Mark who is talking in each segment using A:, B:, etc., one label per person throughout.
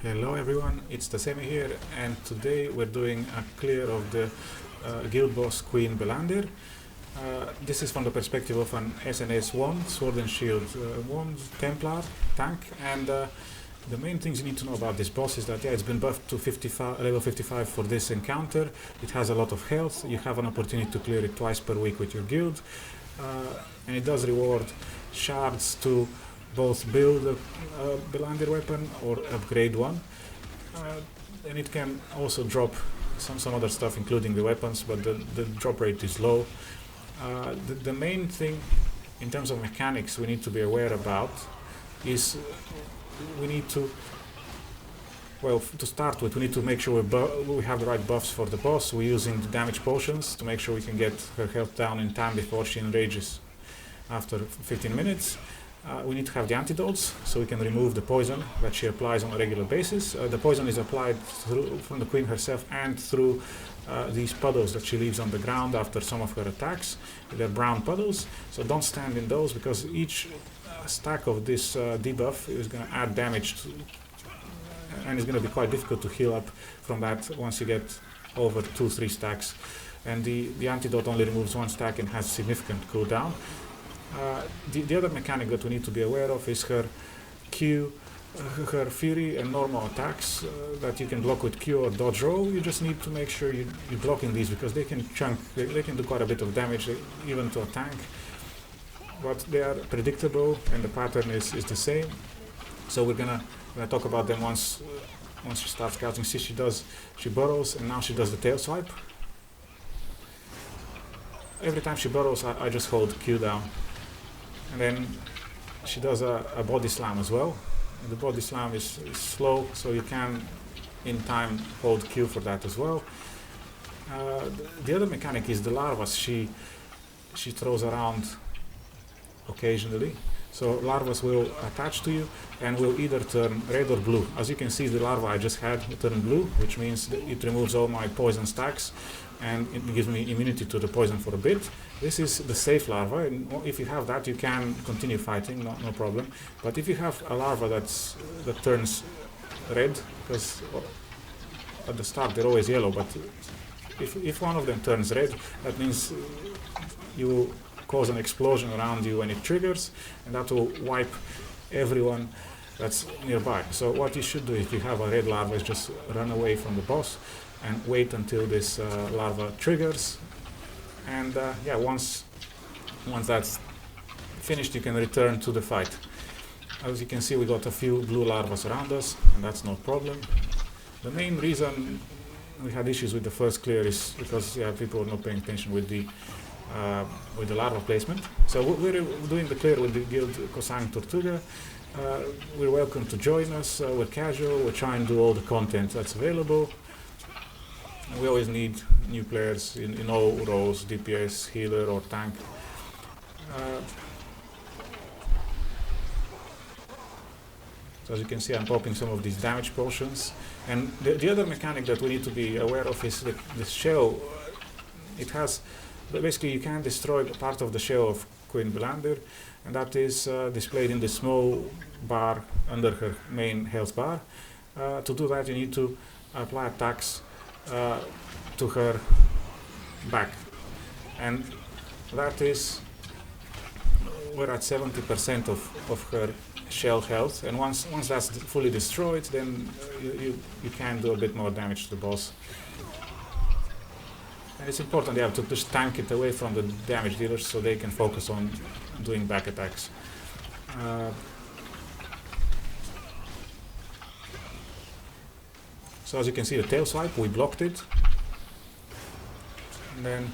A: Hello everyone, it's the Semi here, and today we're doing a clear of the guild boss Queen Bellandir. This is from the perspective of an SNS 1 Sword and Shield 1 Templar Tank, and the main things you need to know about this boss is that it's been buffed to level 55 for this encounter. It has a lot of health, you have an opportunity to clear it twice per week with your guild, and it does reward shards to both build a Bellandir weapon or upgrade one, and it can also drop some other stuff including the weapons, but the drop rate is low. The main thing in terms of mechanics we need to be aware about is we need to, to start with, we need to make sure we have the right buffs for the boss. We're using the damage potions to make sure we can get her health down in time before she enrages after 15 minutes. We need to have the antidotes, so we can remove the poison that she applies on a regular basis. The poison is applied from the queen herself and through these puddles that she leaves on the ground after some of her attacks. They're brown puddles, so don't stand in those, because each stack of this debuff is going to add damage and it's going to be quite difficult to heal up from that once you get over 2-3 stacks. And the antidote only removes one stack and has significant cooldown. The other mechanic that we need to be aware of is her Q, her Fury and normal attacks that you can block with Q or dodge roll. You just need to make sure you're blocking these, because they can they can do quite a bit of damage, even to a tank. But they are predictable and the pattern is the same. So we're gonna talk about them once she starts scouting. See, she burrows, and now she does the tail swipe. Every time she burrows, I just hold Q down. And then she does a body slam as well. And the body slam is slow, so you can in time hold Q for that as well. The other mechanic is the larvas she throws around occasionally. So larvas will attach to you and will either turn red or blue. As you can see, the larva I just had turned blue, which means that it removes all my poison stacks and it gives me immunity to the poison for a bit. This is the safe larva, and if you have that, you can continue fighting, no problem. But if you have a larva that turns red, because at the start they're always yellow, but if one of them turns red, that means you will cause an explosion around you when it triggers, and that will wipe everyone that's nearby. So what you should do if you have a red larva is just run away from the boss and wait until this larva triggers, and once that's finished, you can return to the fight. As you can see, we got a few blue larvas around us, and that's no problem. The main reason we had issues with the first clear is because people were not paying attention with the larva placement. So we're doing the clear with the guild Cosang Tortuga. We're welcome to join us. We're casual, we're trying to do all the content that's available. And we always need new players in all roles, DPS, healer or tank. So as you can see, I'm popping some of these damage potions. And the other mechanic that we need to be aware of is the shell. It has, basically you can destroy part of the shell of Queen Bellandir, and that is displayed in the small bar under her main health bar. To do that, you need to apply attacks to her back, and that is, we're at 70% of her shell health, and once that's fully destroyed, then you can do a bit more damage to the boss. And it's important to just tank it away from the damage dealers so they can focus on doing back attacks. So as you can see, the tail swipe, we blocked it. And then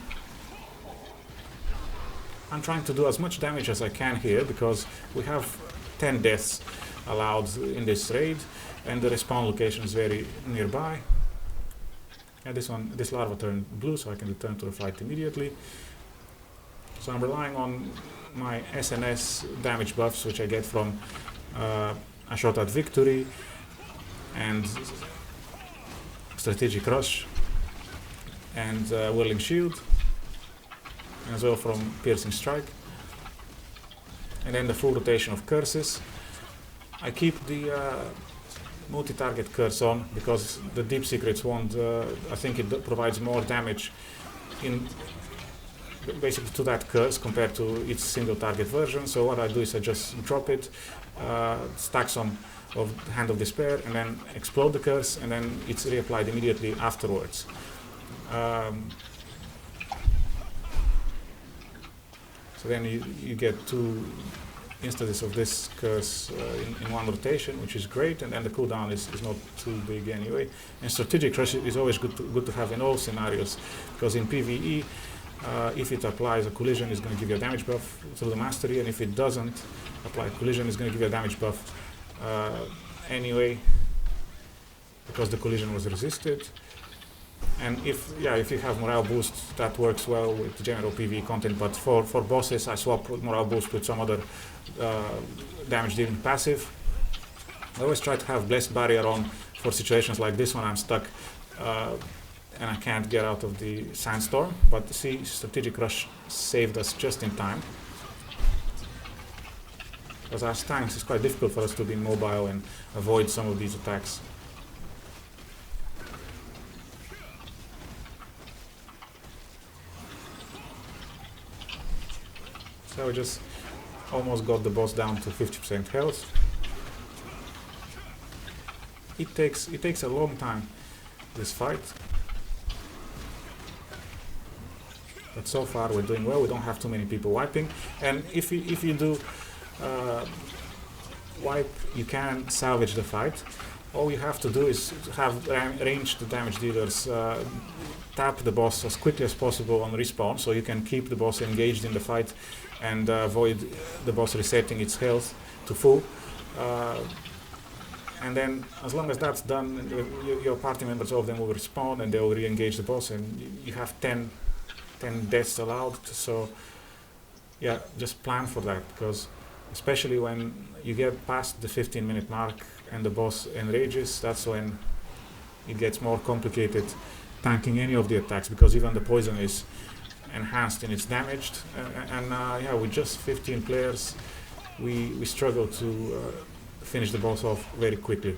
A: I'm trying to do as much damage as I can here, because we have 10 deaths allowed in this raid, and the respawn location is very nearby. And this larva turned blue, so I can return to the fight immediately. So I'm relying on my SNS damage buffs, which I get from a shot at victory and strategic rush and whirling shield, and as well from piercing strike. And then the full rotation of curses. I keep the multi-target curse on, because the deep secrets won't, I think it provides more damage in basically to that curse compared to its single target version. So what I do is I just drop it, stack some of Hand of Despair, and then explode the curse, and then it's reapplied immediately afterwards. So then you get 2 instances of this curse in one rotation, which is great, and then the cooldown is not too big anyway. And Strategic Rush is always good to have in all scenarios, because in PvE, if it applies a collision, it's going to give you a damage buff through the mastery, and if it doesn't apply collision, it's going to give you a damage buff anyway, because the collision was resisted. And if you have morale boost, that works well with the general PvE content, but for bosses I swap morale boost with some other damage dealing passive. I always try to have Blessed Barrier on for situations like this when I'm stuck and I can't get out of the sandstorm, but see, Strategic Rush saved us just in time. Because as tanks it's quite difficult for us to be mobile and avoid some of these attacks. So we just almost got the boss down to 50% health. It takes a long time, this fight. But so far we're doing well. We don't have too many people wiping. And if you do wipe, you can salvage the fight. All you have to do is have ranged damage dealers tap the boss as quickly as possible on respawn, so you can keep the boss engaged in the fight and avoid the boss resetting its health to full. And then, as long as that's done, your party members, all of them will respawn and they will re-engage the boss, and you have 10 deaths allowed. So yeah, just plan for that, because especially when you get past the 15-minute mark and the boss enrages, that's when it gets more complicated tanking any of the attacks, because even the poison is enhanced in its damage. Yeah, with just 15 players, we struggle to finish the boss off very quickly.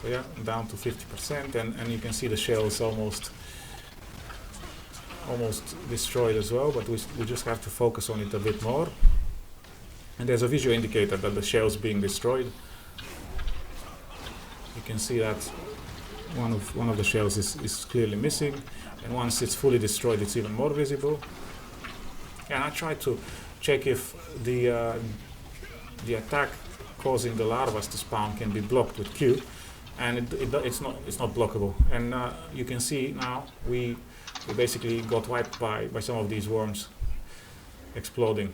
A: So yeah, down to 50%, and you can see the shells almost destroyed as well, but we just have to focus on it a bit more. And there's a visual indicator that the shell's being destroyed. You can see that one of the shells is clearly missing, and once it's fully destroyed, it's even more visible. And I try to check if the attack causing the larvas to spawn can be blocked with Q, and it's not blockable. And you can see now we basically got wiped by some of these worms exploding.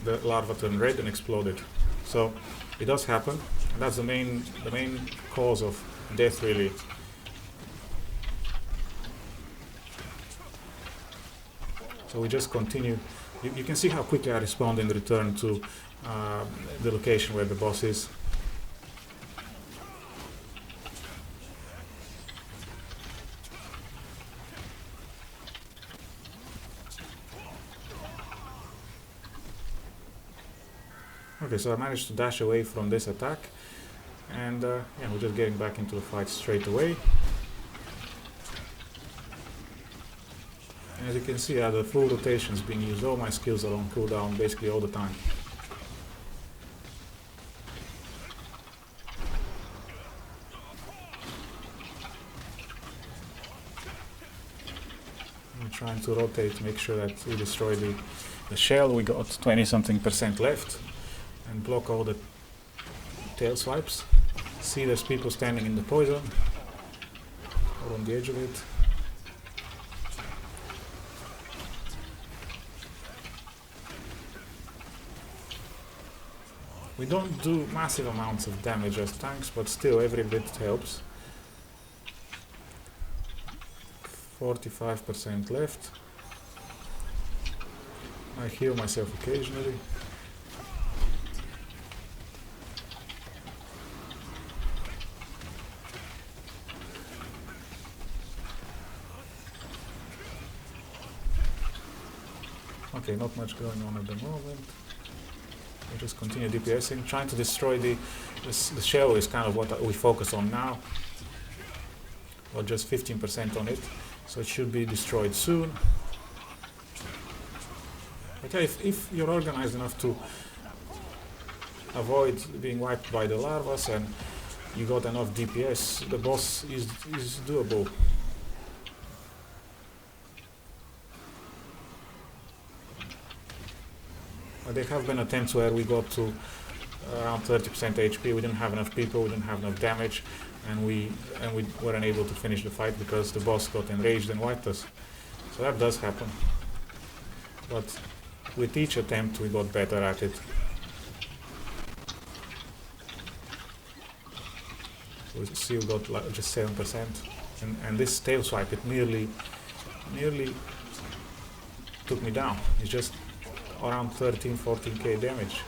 A: The larva turned red and exploded. So it does happen, and that's the main cause of death, really. So we just continue. You can see how quickly I respond and return to the location where the boss is. Okay, so I managed to dash away from this attack, and yeah, we're just getting back into the fight straight away. And as you can see, the full rotation is being used. All my skills are on cooldown basically all the time. I'm trying to rotate, make sure that we destroy the shell. We got 20-something% left. And block all the tail swipes. See, there's people standing in the poison or on the edge of it. We don't do massive amounts of damage as tanks, but still every bit helps. 45% left. I heal myself occasionally. Okay, not much going on at the moment. We just continue DPSing, trying to destroy the shell is kind of what we focus on now. Or just 15% on it, so it should be destroyed soon. But yeah, if you're organized enough to avoid being wiped by the larvas and you got enough DPS, the boss is doable. There have been attempts where we got to around 30% HP, we didn't have enough people, we didn't have enough damage, and we weren't able to finish the fight because the boss got enraged and wiped us. So that does happen. But with each attempt we got better at it. So we see we got like just 7%, and this tail swipe, it nearly took me down. It's just around 13-14k damage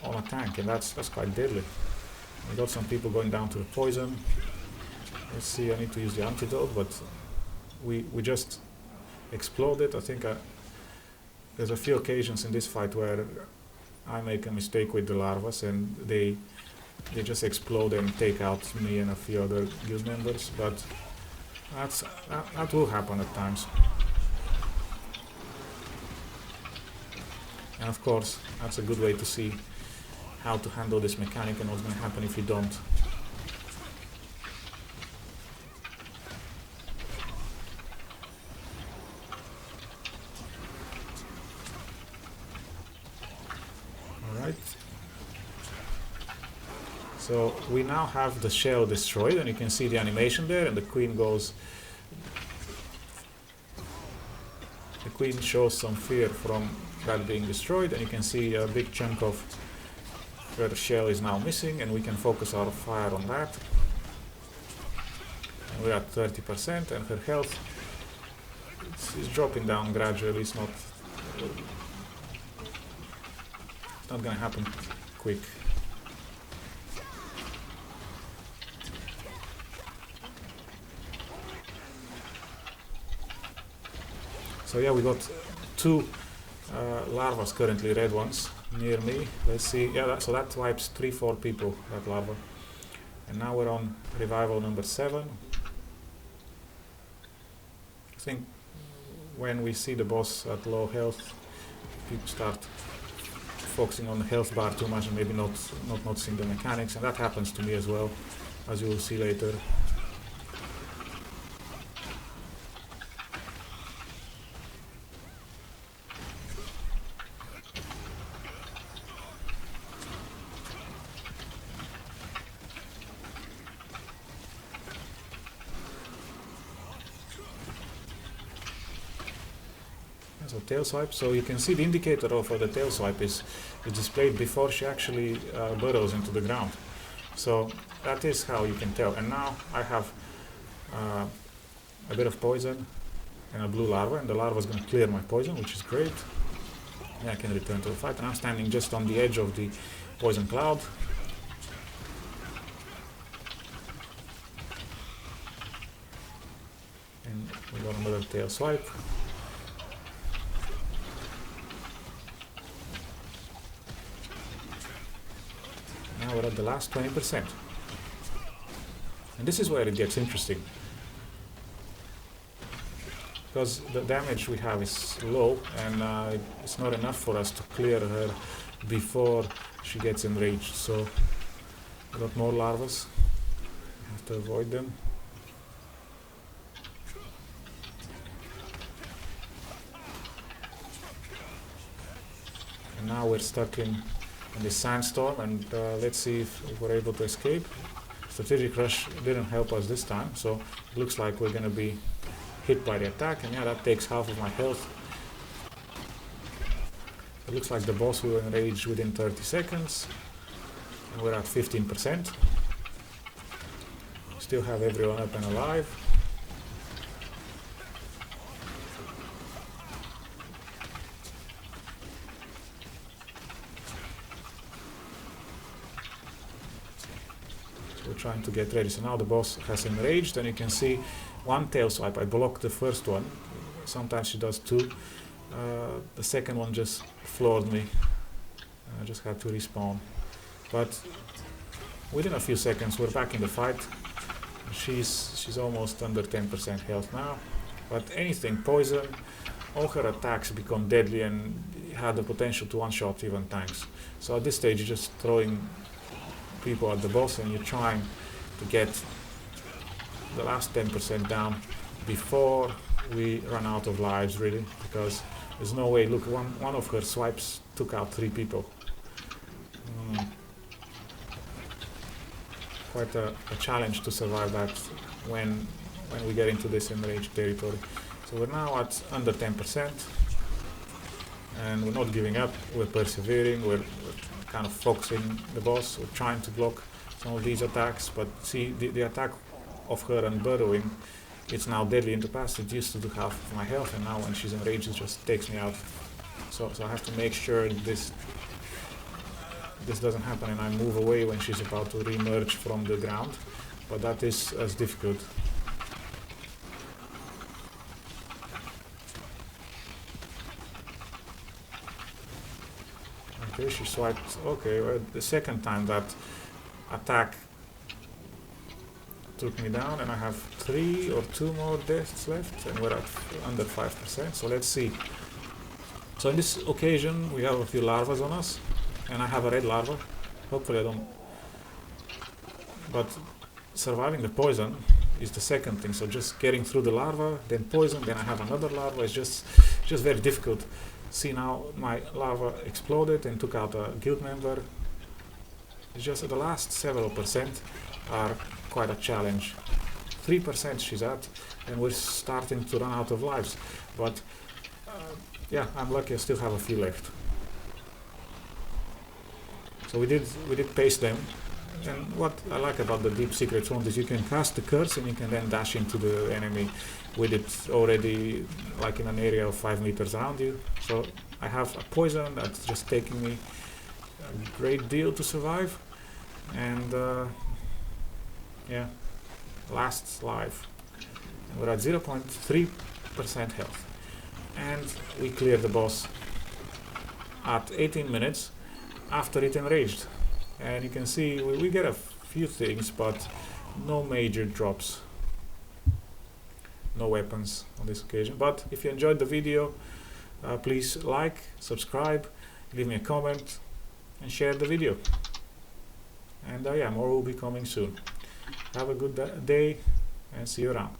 A: on a tank, and that's quite deadly. We got some people going down to the poison. Let's see, I need to use the antidote, but we just exploded. I think there's a few occasions in this fight where I make a mistake with the larvas and they just explode and take out me and a few other guild members, but that will happen at times. And of course, that's a good way to see how to handle this mechanic and what's going to happen if you don't. Alright. So we now have the shell destroyed, and you can see the animation there, and the queen goes... The queen shows some fear from that being destroyed, and you can see a big chunk of where the shell is now missing, and we can focus our fire on that. And we're at 30%, and her health is dropping down gradually. It's not going to happen quick. So yeah, we got two larvas currently, red ones, near me. Let's see, yeah, so that wipes 3-4 people, that larva. And now we're on revival number 7. I think when we see the boss at low health, people start focusing on the health bar too much and maybe not noticing the mechanics, and that happens to me as well, as you will see later. So tail swipe, so you can see the indicator of the tail swipe is displayed before she actually burrows into the ground. So that is how you can tell. And now I have a bit of poison and a blue larva, and the larva is going to clear my poison, which is great. And I can return to the fight, and I'm standing just on the edge of the poison cloud. And we got another tail swipe. Now we're at the last 20%. And this is where it gets interesting, because the damage we have is low, and it's not enough for us to clear her before she gets enraged. So we got more larvas, we have to avoid them. And now we're stuck in this sandstorm, and let's see if we're able to escape. Strategic rush didn't help us this time, so it looks like we're going to be hit by the attack, and yeah, that takes half of my health. It looks like the boss will enrage within 30 seconds, and we're at 15%. Still have everyone up and alive. We're trying to get ready. So now the boss has enraged, and you can see one tail swipe. I blocked the first one. Sometimes she does two. The second one just floored me. I just had to respawn. But within a few seconds we're back in the fight. She's almost under 10% health now. But anything, poison, all her attacks become deadly and had the potential to one-shot even tanks. So at this stage you're just throwing people at the boss and you're trying to get the last 10% down before we run out of lives, really, because there's no way. Look, one of her swipes took out 3 people. Quite a challenge to survive that when we get into this enraged territory. So we're now at under 10%, and we're not giving up. We're persevering. We're kind of focusing the boss. We're trying to block some of these attacks, but see, the attack of her and burrowing, it's now deadly. In the past it used to do half of my health, and now when she's enraged it just takes me out. So I have to make sure this doesn't happen and I move away when she's about to re-emerge from the ground, but that is as difficult. Okay, she swiped. Okay, well, the second time that attack took me down, and I have 3 or 2 more deaths left, and we're at under 5%. So let's see. So in this occasion we have a few larvas on us, and I have a red larva. Hopefully I don't. But surviving the poison is the second thing. So just getting through the larva, then poison, then I have another larva. It's just very difficult. See, now my larva exploded and took out a guild member. It's just the last several percent are quite a challenge. 3% she's at, and we're starting to run out of lives. But yeah, I'm lucky I still have a few left. So we did paste them, and what I like about the deep secret zone is you can cast the curse and you can then dash into the enemy with it already like in an area of 5 meters around you. So I have a poison that's just taking me a great deal to survive, and yeah, last life. And we're at 0.3% health, and we cleared the boss at 18 minutes after it enraged. And you can see we get a few things, but no major drops, no weapons on this occasion. But if you enjoyed the video, please like, subscribe, leave me a comment and share the video. And yeah, more will be coming soon. Have a good day and see you around.